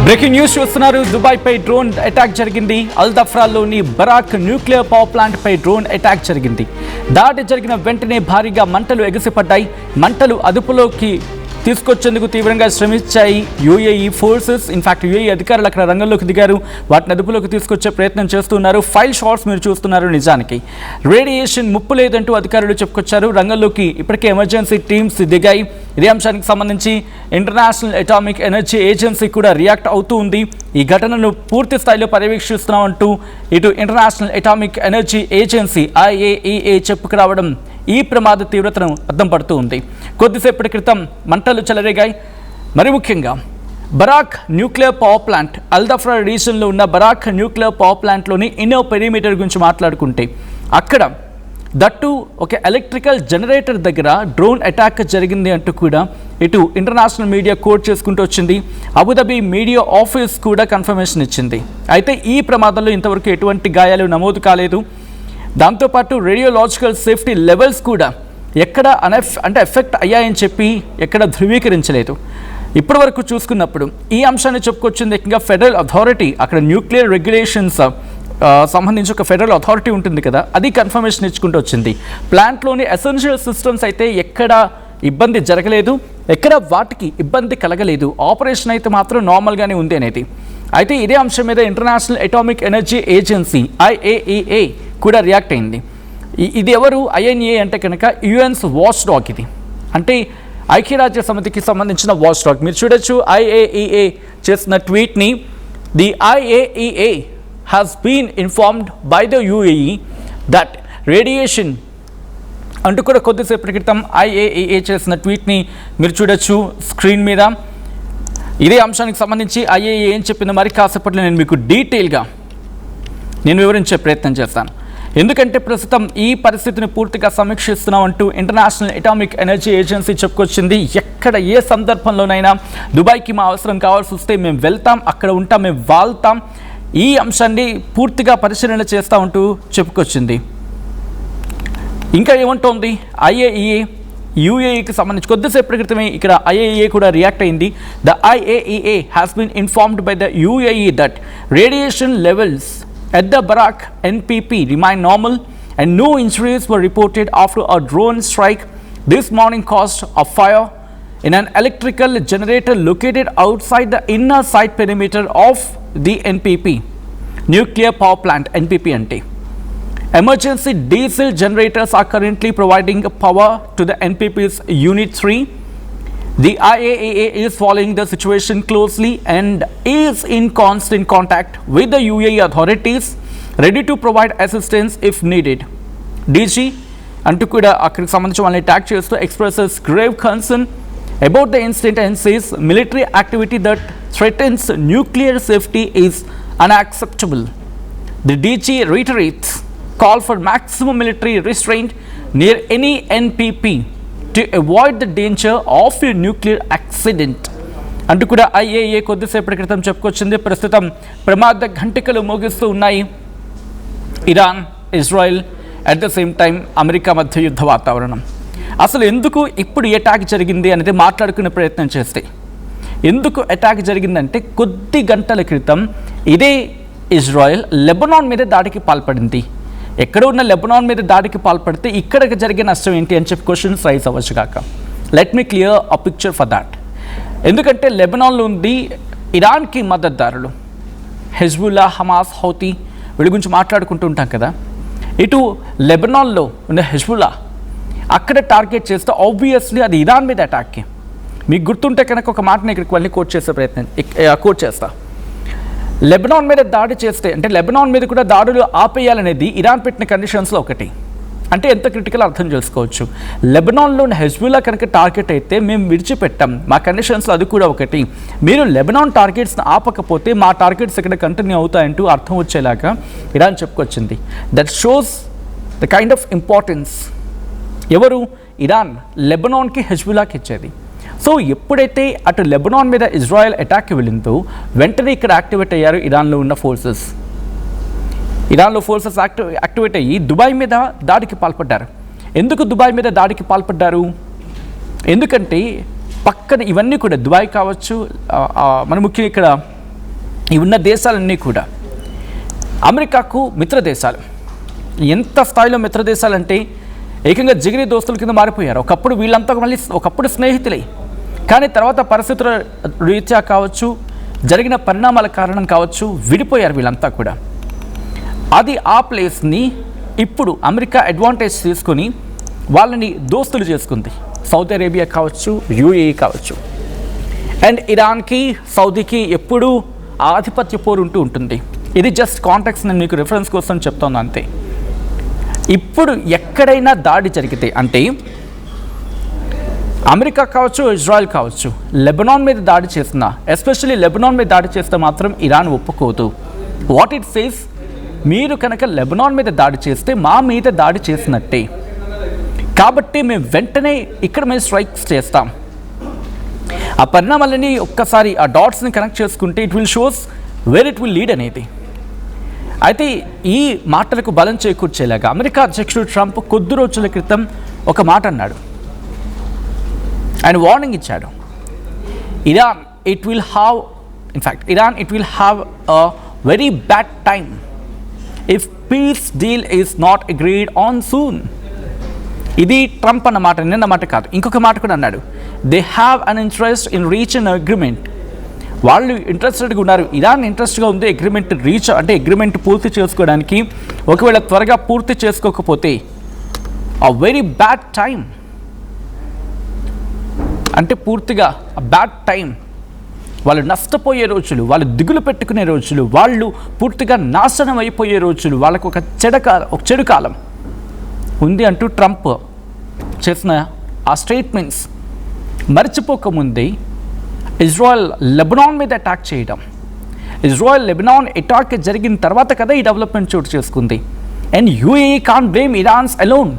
Breaking news చూస్తున్నారు. Dubai పై drone attack జరిగింది. అల్ దఫ్రాలోని Barack nuclear power plant పై drone attack జరిగింది. దాడి జరిగిన వెంటనే భారీగా మంటలు ఎగసిపడ్డాయి. మంటలు అదుపులోకి తీసుకొచ్చేందుకు తీవ్రంగా శ్రమించాయి యూఏఈ ఫోర్సెస్. ఇన్ఫాక్ట్ యూఏఈ అధికారులు అక్కడ రంగంలోకి దిగారు. వాటిని అదుపులోకి తీసుకొచ్చే ప్రయత్నం చేస్తున్నారు. ఫైల్ షాట్స్ మీరు చూస్తున్నారు. నిజానికి రేడియేషన్ ముప్పు లేదంటూ అధికారులు చెప్పుకొచ్చారు. రంగంలోకి ఇప్పటికే ఎమర్జెన్సీ టీమ్స్ దిగాయి. ఇదే అంశానికి సంబంధించి ఇంటర్నేషనల్ అటామిక్ ఎనర్జీ ఏజెన్సీ కూడా రియాక్ట్ అవుతూ ఉంది. ఈ ఘటనను పూర్తి స్థాయిలో పర్యవేక్షిస్తున్నామంటూ ఇటు international atomic energy agency IAEA చెప్పుకు రావడం ఈ ప్రమాద తీవ్రతను అద్దం పడుతూ ఉంది. కొద్దిసేపటి క్రితం మంటలు చెలరేగాయి. మరి ముఖ్యంగా Barakah nuclear power plant, Al Dhafra రీజన్లో ఉన్న బరాక్ న్యూక్లియర్ పవర్ ప్లాంట్లోని ఇన్నర్ పెరిమీటర్ గురించి మాట్లాడుకుంటే అక్కడ దట్టు ఒక ఎలక్ట్రికల్ జనరేటర్ దగ్గర డ్రోన్ అటాక్ జరిగింది అంటూ కూడా ఇటు ఇంటర్నేషనల్ మీడియా కోట్ చేసుకుంటూ వచ్చింది. అబుదాబి మీడియా ఆఫీస్ కూడా కన్ఫర్మేషన్ ఇచ్చింది. అయితే ఈ ప్రమాదంలో ఇంతవరకు ఎటువంటి గాయాలు నమోదు కాలేదు. దాంతోపాటు రేడియోలాజికల్ సేఫ్టీ లెవెల్స్ కూడా ఎక్కడ ఎఫెక్ట్ అయ్యాయని చెప్పి ఎక్కడ ధృవీకరించలేదు. ఇప్పటి వరకు చూసుకున్నప్పుడు ఈ అంశాన్ని చెప్పుకొచ్చింది ఏకంగా ఫెడరల్ అథారిటీ. అక్కడ న్యూక్లియర్ రెగ్యులేషన్స్ సంబంధించి ఒక ఫెడరల్ అథారిటీ ఉంటుంది కదా, అది కన్ఫర్మేషన్ ఇచ్చుకుంటూ వచ్చింది. ప్లాంట్లోని ఎసెన్షియల్ సిస్టమ్స్ అయితే ఎక్కడ ఇబ్బంది జరగలేదు, ఎక్కడ వాటికి ఇబ్బంది కలగలేదు. ఆపరేషన్ అయితే మాత్రం నార్మల్గానే ఉంది అనేది. అయితే ఇదే అంశం మీద international atomic energy agency IAEA కూడా రియాక్ట్ అయింది. ఇది ఎవరు? IAEA అంటే కనుక యుఎన్స్ వాచ్ డాగ్. ఇది అంటే ఐక్యరాజ్య సమితికి సంబంధించిన వాచ్ డాగ్. మీరు చూడొచ్చు IAEA చేసిన ట్వీట్ని. The IAEA has been informed by the UAE that radiation అంటూ కూడా కొద్దిసేపటి క్రితం IAEA చేసిన ట్వీట్ని మీరు చూడొచ్చు స్క్రీన్ మీద. ఇదే అంశానికి సంబంధించి IAEA ఏం చెప్పిందో మరి కాసేపట్లో నేను మీకు డీటెయిల్గా వివరించే ప్రయత్నం చేస్తాను. ఎందుకంటే ప్రస్తుతం ఈ పరిస్థితిని పూర్తిగా సమీక్షిస్తున్నాం అంటూ ఇంటర్నేషనల్ అటామిక్ ఎనర్జీ ఏజెన్సీ చెప్పుకొచ్చింది. ఎక్కడ ఏ సందర్భంలోనైనా దుబాయ్కి మా అవసరం కావాల్సి వస్తే మేము వెళ్తాం, అక్కడ ఉంటాం, మేము వాళ్తాం. ఈ అంశాన్ని పూర్తిగా పరిశీలన చేస్తూ ఉంటూ చెప్పుకొచ్చింది. ఇంకా ఏమంటోంది IAEA? UAEకి సంబంధించి కొద్దిసేపటి క్రితమే ఇక్కడ IAEA కూడా రియాక్ట్ అయింది. The IAEA has been informed by the UAE that radiation levels at the Barak NPP remain normal and no injuries were reported after a drone strike this morning caused a fire in an electrical generator located outside the inner site perimeter of the NPP nuclear power plant. NPP ante emergency diesel generators are currently providing power to the NPP's unit 3. The IAEA is following the situation closely and is in constant contact with the UAE authorities, ready to provide assistance if needed. DG అంటూ కూడా అక్కడికి సంబంధించి వాళ్ళని tag చేస్తూ expresses grave concern about the incident and says military activity that threatens nuclear safety is unacceptable. The DG reiterates call for maximum military restraint near any NPP to avoid the danger of a nuclear accident అంటూ కూడా IAEA కొద్దిసేపటి క్రితం చెప్పుకొచ్చింది. ప్రస్తుతం ప్రమాద ఘంటికలు మోగిస్తూ ఉన్నాయి Iran, Israel, at the same time America మధ్య యుద్ధ వాతావరణం. అసలు ఎందుకు ఇప్పుడు అటాక్ జరిగింది అనేది మాట్లాడుకునే ప్రయత్నం చేస్తే, ఎందుకు అటాక్ జరిగిందంటే కొద్ది గంటల క్రితం ఇదే ఇజ్రాయెల్ లెబనాన్ మీద దాడికి పాల్పడింది. ఎక్కడ ఉన్న లెబనాన్ మీద దాడికి పాల్పడితే ఇక్కడికి జరిగే నష్టం ఏంటి అని చెప్పి క్వశ్చన్స్ రైజ్ అవ్వచ్చు కాక. Let me clear a picture for that. ఎందుకంటే లెబనాన్లో ఉంది ఇరాన్కి మద్దతుదారులు హెజ్బుల్లా, హమాస్, హౌతీ, వీళ్ళ గురించి మాట్లాడుకుంటూ ఉంటాం కదా. ఇటు లెబనాన్లో ఉన్న హెజ్బుల్లా అక్కడ టార్గెట్ చేస్తే ఆబ్వియస్లీ అది ఇరాన్ మీద అటాక్కి. మీకు గుర్తుంటే కనుక ఒక మాటని ఇక్కడికి వెళ్ళి కోట్ చేస్తా. లెబనాన్ మీద దాడి చేస్తే అంటే లెబనాన్ మీద కూడా దాడులు ఆపేయాలనేది ఇరాన్ పెట్టిన కండిషన్స్లో ఒకటి. అంటే ఎంత క్రిటికల్ అర్థం చేసుకోవచ్చు. లెబనాన్లో హెజ్బుల్లా కనుక టార్గెట్ అయితే మేము విడిచిపెట్టాం, మా కండిషన్స్లో అది కూడా ఒకటి. మీరు లెబనాన్ టార్గెట్స్ని ఆపకపోతే మా టార్గెట్స్ ఇక్కడ కంటిన్యూ అవుతాయంటూ అర్థం వచ్చేలాగా ఇరాన్ చెప్పుకొచ్చింది. That shows the kind of importance ఎవరు ఇరాన్ లెబనాన్కి, హెజ్బుల్లాకి ఇచ్చేది. సో ఎప్పుడైతే అటు లెబనాన్ మీద ఇజ్రాయెల్ అటాక్కి వెళ్ళిందో వెంటనే ఇక్కడ యాక్టివేట్ అయ్యారు ఇరాన్లో ఉన్న ఫోర్సెస్. ఇరాన్లో ఫోర్సెస్ యాక్టివేట్ అయ్యి దుబాయ్ మీద దాడికి పాల్పడ్డారు. ఎందుకు దుబాయ్ మీద దాడికి పాల్పడ్డారు? ఎందుకంటే పక్కన ఇవన్నీ కూడా దుబాయ్ కావచ్చు, మన ముఖ్యంగా ఇక్కడ ఈ ఉన్న దేశాలన్నీ కూడా అమెరికాకు మిత్ర దేశాలు. ఎంత స్థాయిలో మిత్ర దేశాలంటే ఏకంగా జిగిరి దోస్తుల కింద మారిపోయారు. ఒకప్పుడు వీళ్ళంతా మళ్ళీ ఒకప్పుడు స్నేహితులే, కానీ తర్వాత పరిస్థితుల రీత్యా కావచ్చు, జరిగిన పరిణామాల కారణం కావచ్చు, విడిపోయారు వీళ్ళంతా కూడా. అది ఆ ప్లేస్ని ఇప్పుడు అమెరికా అడ్వాంటేజ్ తీసుకొని వాళ్ళని దోస్తులు చేసుకుంది. సౌదీ అరేబియా కావచ్చు, యూఏఈ కావచ్చు. అండ్ ఇరాన్కి సౌదీకి ఎప్పుడూ ఆధిపత్య పోరు ఉంటుంది. ఇది జస్ట్ కాంటాక్ట్స్, నేను మీకు రిఫరెన్స్ కోసం చెప్తాను అంతే. ఇప్పుడు ఎక్కడైనా దాడి జరిగితే, అంటే అమెరికా కావచ్చు, ఇజ్రాయెల్ కావచ్చు, లెబనాన్ మీద దాడి చేస్తున్నా, ఎస్పెషల్లీ లెబనాన్ మీద దాడి చేస్తే మాత్రం ఇరాన్ ఒప్పుకోదు. వాట్ ఇట్ సేస్, మీరు కనుక లెబనాన్ మీద దాడి చేస్తే మా మీద దాడి చేసినట్టే, కాబట్టి మేము వెంటనే ఇక్కడ మేము స్ట్రైక్స్ చేస్తాం. ఆ పరిణామాలని ఒక్కసారి ఆ డాట్స్ని కనెక్ట్ చేసుకుంటే it will shows where it will lead అనేది. అయితే ఈ మాటలకు బలం చేకూర్చేలాగా అమెరికా అధ్యక్షుడు ట్రంప్ కొద్ది రోజుల క్రితం ఒక మాట అన్నాడు. ఆయన వార్నింగ్ ఇచ్చాడు. Iran it will have a very bad time if piece deal is not agreed on soon. ఇది ట్రంప్ అన్న మాట, నిన్న మాట కాదు. ఇంకొక మాట కూడా అన్నాడు. They have an interest in reach an agreement. వాళ్ళు ఇంట్రెస్టెడ్గా ఉన్నారు, ఇరాన్ ఇంట్రెస్ట్గా ఉంది అగ్రిమెంట్ పూర్తి చేసుకోవడానికి. ఒకవేళ త్వరగా పూర్తి చేసుకోకపోతే అ వెరీ బ్యాడ్ టైం, అంటే పూర్తిగా బ్యాడ్ టైం, వాళ్ళు నష్టపోయే రోజులు, వాళ్ళు దిగులు పెట్టుకునే రోజులు, వాళ్ళు పూర్తిగా నాశనం అయిపోయే రోజులు, వాళ్ళకు ఒక చెడు కాలం ఉంది అంటూ ట్రంప్ చేసిన ఆ స్టేట్మెంట్స్ మర్చిపోకముందే ఇజ్రాయెల్ లెబనాన్ మీద అటాక్ చేయడం, ఇజ్రాయెల్ లెబనాన్ అటాక్ జరిగిన తర్వాత కదా ఈ డెవలప్మెంట్ చోటు చేసుకుంది. And UAE can't blame Iran's alone.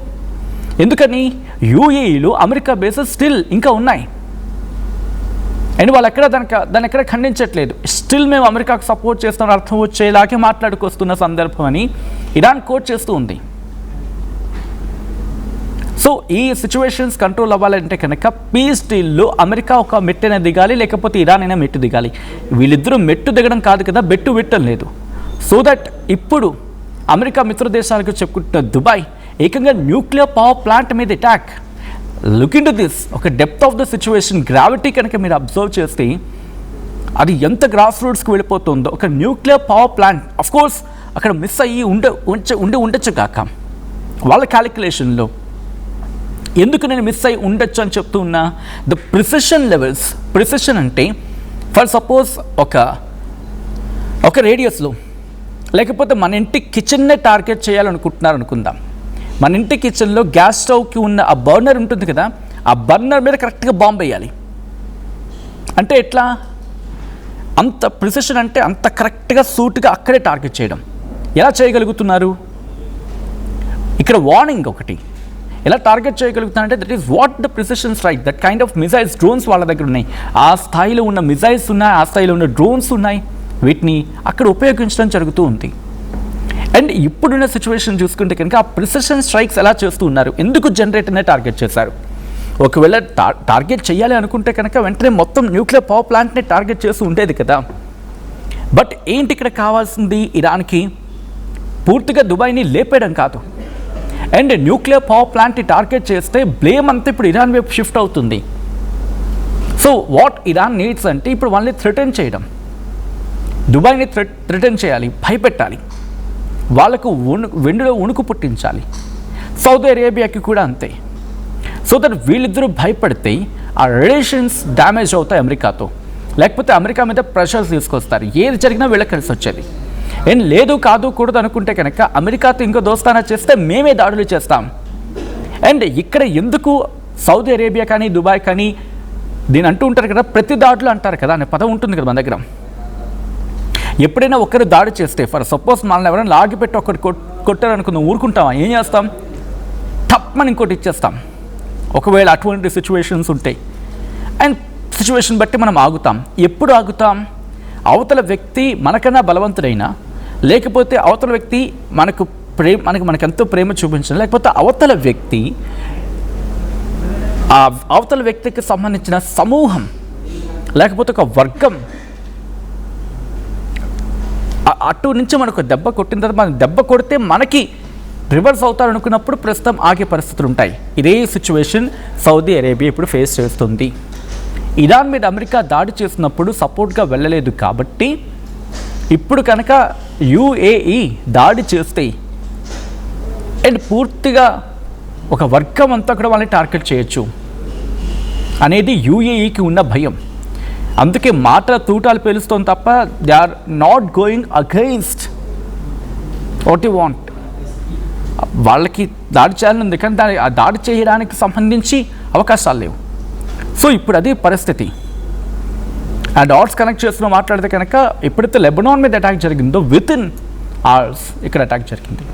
ఎందుకని? యూఏఈలో అమెరికా బేసెస్ స్టిల్ ఇంకా ఉన్నాయి. అండ్ వాళ్ళు దాన్ని ఎక్కడ ఖండించట్లేదు. స్టిల్ మేము అమెరికాకు సపోర్ట్ చేస్తామని అర్థం వచ్చేలాగే మాట్లాడుకొస్తున్న సందర్భం అని ఇరాన్ కోట్ చేస్తూ ఉంది. సో ఈ సిచ్యువేషన్స్ కంట్రోల్ అవ్వాలంటే కనుక పీస్ డీల్లో అమెరికా ఒక మెట్టైనా దిగాలి, లేకపోతే ఇరాన్ అయినా మెట్టు దిగాలి. వీళ్ళిద్దరూ మెట్టు దిగడం కాదు కదా, బెట్టు విట్టం లేదు. సో దట్ ఇప్పుడు అమెరికా మిత్ర దేశాలకు చెప్పుకుంటున్న దుబాయ్ ఏకంగా న్యూక్లియర్ పవర్ ప్లాంట్ మీద attack. Look into this, ఒక depth of the situation, gravity కనుక మీరు అబ్జర్వ్ చేస్తే అది ఎంత గ్రాస్ రూట్స్కి వెళ్ళిపోతుందో. ఒక nuclear power plant of course అక్కడ మిస్ అయ్యి ఉండొచ్చు కాక వాళ్ళ క్యాలిక్యులేషన్లో. ఎందుకు నేను మిస్ అయ్యి ఉండొచ్చు అని చెప్తూ ఉన్నా, ద ప్రిసిషన్ లెవెల్స్. ప్రిసిషన్ అంటే ఫర్ సపోజ్ ఒక రేడియస్లో, లేకపోతే మన ఇంటి కిచెన్నే టార్గెట్ చేయాలనుకుంటున్నారు అనుకుందాం. మన ఇంటి కిచెన్లో గ్యాస్ స్టవ్కి ఉన్న ఆ బర్నర్ ఉంటుంది కదా, ఆ బర్నర్ మీద కరెక్ట్గా బాంబు వేయాలి. అంటే ఎట్లా? అంత ప్రిసిషన్, అంటే అంత కరెక్ట్గా సూట్గా అక్కడే టార్గెట్ చేయడం. ఎలా చేయగలుగుతున్నారు? ఇక్కడ వార్నింగ్ ఒకటి. ఎలా టార్గెట్ చేయగలుగుతున్నారంటే that is what the precision strike, that kind of missiles, drones వాళ్ళ దగ్గర ఉన్నాయి. ఆ స్థాయిలో ఉన్న మిసైల్స్ ఉన్నాయి, ఆ స్థాయిలో ఉన్న డ్రోన్స్ ఉన్నాయి. వీటిని అక్కడ ఉపయోగించడం జరుగుతూ ఉంది. అండ్ ఇప్పుడున్న సిచ్యువేషన్ చూసుకుంటే కనుక ఆ ప్రిసిషన్ స్ట్రైక్స్ ఎలా చేస్తూ ఉన్నారు, ఎందుకు జనరేటర్నే టార్గెట్ చేశారు? ఒకవేళ టార్గెట్ చేయాలి అనుకుంటే కనుక వెంటనే మొత్తం న్యూక్లియర్ పవర్ ప్లాంట్ని టార్గెట్ చేస్తూ ఉండేది కదా. బట్ ఏంటి ఇక్కడ కావాల్సింది? ఇరాన్కి పూర్తిగా దుబాయ్ని లేపేయడం కాదు. అండ్ న్యూక్లియర్ పవర్ ప్లాంట్ని టార్గెట్ చేస్తే బ్లేమ్ అంతా ఇప్పుడు ఇరాన్ వైపు షిఫ్ట్ అవుతుంది. సో వాట్ ఇరాన్ నీడ్స్ అంటే ఇప్పుడు వాళ్ళని థ్రెటన్ చేయడం, దుబాయ్ని థ్రెటన్ చేయాలి, భయపెట్టాలి, వాళ్ళకు వెండిలో ఉణుకు పుట్టించాలి. సౌదీ అరేబియాకి కూడా అంతే. సో దట్ వీళ్ళిద్దరూ భయపడితే ఆ రిలేషన్స్ డ్యామేజ్ అవుతాయి అమెరికాతో, లేకపోతే అమెరికా మీద ప్రెషర్స్ తీసుకొస్తారు. ఏది జరిగినా వీళ్ళకి కలిసి వచ్చేది. ఏం లేదు కాదు కూడదు అనుకుంటే కనుక అమెరికాతో ఇంకో దోస్తానా చేస్తే మేమే దాడులు చేస్తాం. అండ్ ఇక్కడ ఎందుకు సౌదీ అరేబియా కానీ దుబాయ్ కానీ దీని అంటూ ఉంటారు కదా, ప్రతి దాడులు అంటారు కదా అనే పదం ఉంటుంది కదా మన దగ్గర. ఎప్పుడైనా ఒకరు దాడి చేస్తే, ఫర్ సపోజ్ మనల్ని ఎవరైనా లాగిపెట్టి ఒకటి కొట్టారనుకుందాం, ఊరుకుంటామా? ఏం చేస్తాం? తప్పని ఇంకోటి ఇచ్చేస్తాం. ఒకవేళ అటువంటి సిచ్యువేషన్స్ ఉంటాయి. అండ్ సిచ్యువేషన్ బట్టి మనం ఆగుతాం. ఎప్పుడు ఆగుతాం? అవతల వ్యక్తి మనకన్నా బలవంతుడైనా, లేకపోతే అవతల వ్యక్తి మనకెంతో ప్రేమ చూపించడం, లేకపోతే అవతల వ్యక్తికి సంబంధించిన సమూహం, లేకపోతే ఒక వర్గం అటు నుంచి మనకు దెబ్బ కొట్టిన తర్వాత మనం దెబ్బ కొడితే మనకి రివర్స్ అవుతారనుకున్నప్పుడు ప్రస్తుతం ఆగే పరిస్థితులు ఉంటాయి. ఇదే సిచ్యువేషన్ సౌదీ అరేబియా ఇప్పుడు ఫేస్ చేస్తుంది. ఇరాన్ మీద అమెరికా దాడి చేసినప్పుడు సపోర్ట్గా వెళ్ళలేదు కాబట్టి ఇప్పుడు కనుక యుఏఈ దాడి చేస్తే అండ్ పూర్తిగా ఒక వర్గం అంతా కూడా వాళ్ళని టార్గెట్ చేయొచ్చు అనేది యుఏఈకి ఉన్న భయం. అందుకే మాటల తూటాలు పేలుస్తోంది తప్ప they are not going against what you want. వాళ్ళకి దాడి చేయాలని ఉంది కానీ ఆ దాడి చేయడానికి సంబంధించి అవకాశాలు లేవు. సో ఇప్పుడు అదే పరిస్థితి. ఆ డాట్స్ కనెక్ట్ చేస్తూ మాట్లాడితే కనుక ఎప్పుడైతే లెబనాన్ మీద అటాక్ జరిగిందో విత్ ఇన్ అవర్స్ ఇక్కడ అటాక్ జరిగింది.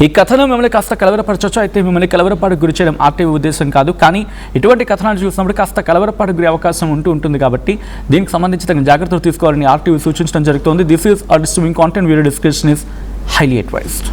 ఈ కథనం మిమ్మల్ని కాస్త కలవరపరచవచ్చు. అయితే మిమ్మల్ని కలవరపాటుకు గురి చేయడం ఆర్టీవీ ఉద్దేశం కాదు. కానీ ఇటువంటి కథనాలు చూసినప్పుడు కాస్త కలవరపాటుకు గురి అవకాశం ఉంటుంది కాబట్టి దీనికి సంబంధించి తగిన జాగ్రత్తలు తీసుకోవాలని ఆర్టీవీ సూచించడం జరుగుతుంది. This is a disturbing content. Video description is highly advised.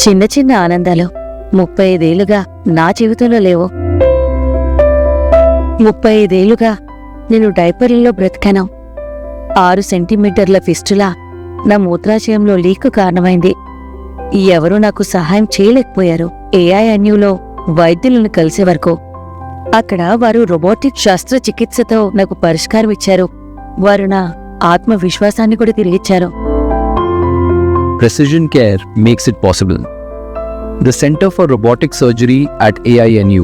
చిన్న చిన్న ఆనందాలు 35 ఏళ్లుగా నా జీవితంలో లేవు. 35 ఏళ్లుగా నేను డైపర్లలో బ్రతికాను. 6 సెంటీమీటర్ల ఫిస్టులా నా మూత్రాశయంలో లీకు కారణమైంది. ఎవరూ నాకు సహాయం చేయలేకపోయారు. ఏఐఎన్యూలో వైద్యులను కలిసే వరకు. అక్కడ వారు రోబోటిక్ శస్త్రచికిత్సతో నాకు పరిష్కారం ఇచ్చారు. వారు నా ఆత్మవిశ్వాసాన్ని కూడా తిరిగిచ్చారు. Precision Care makes it possible. The Center for Robotic Surgery at AINU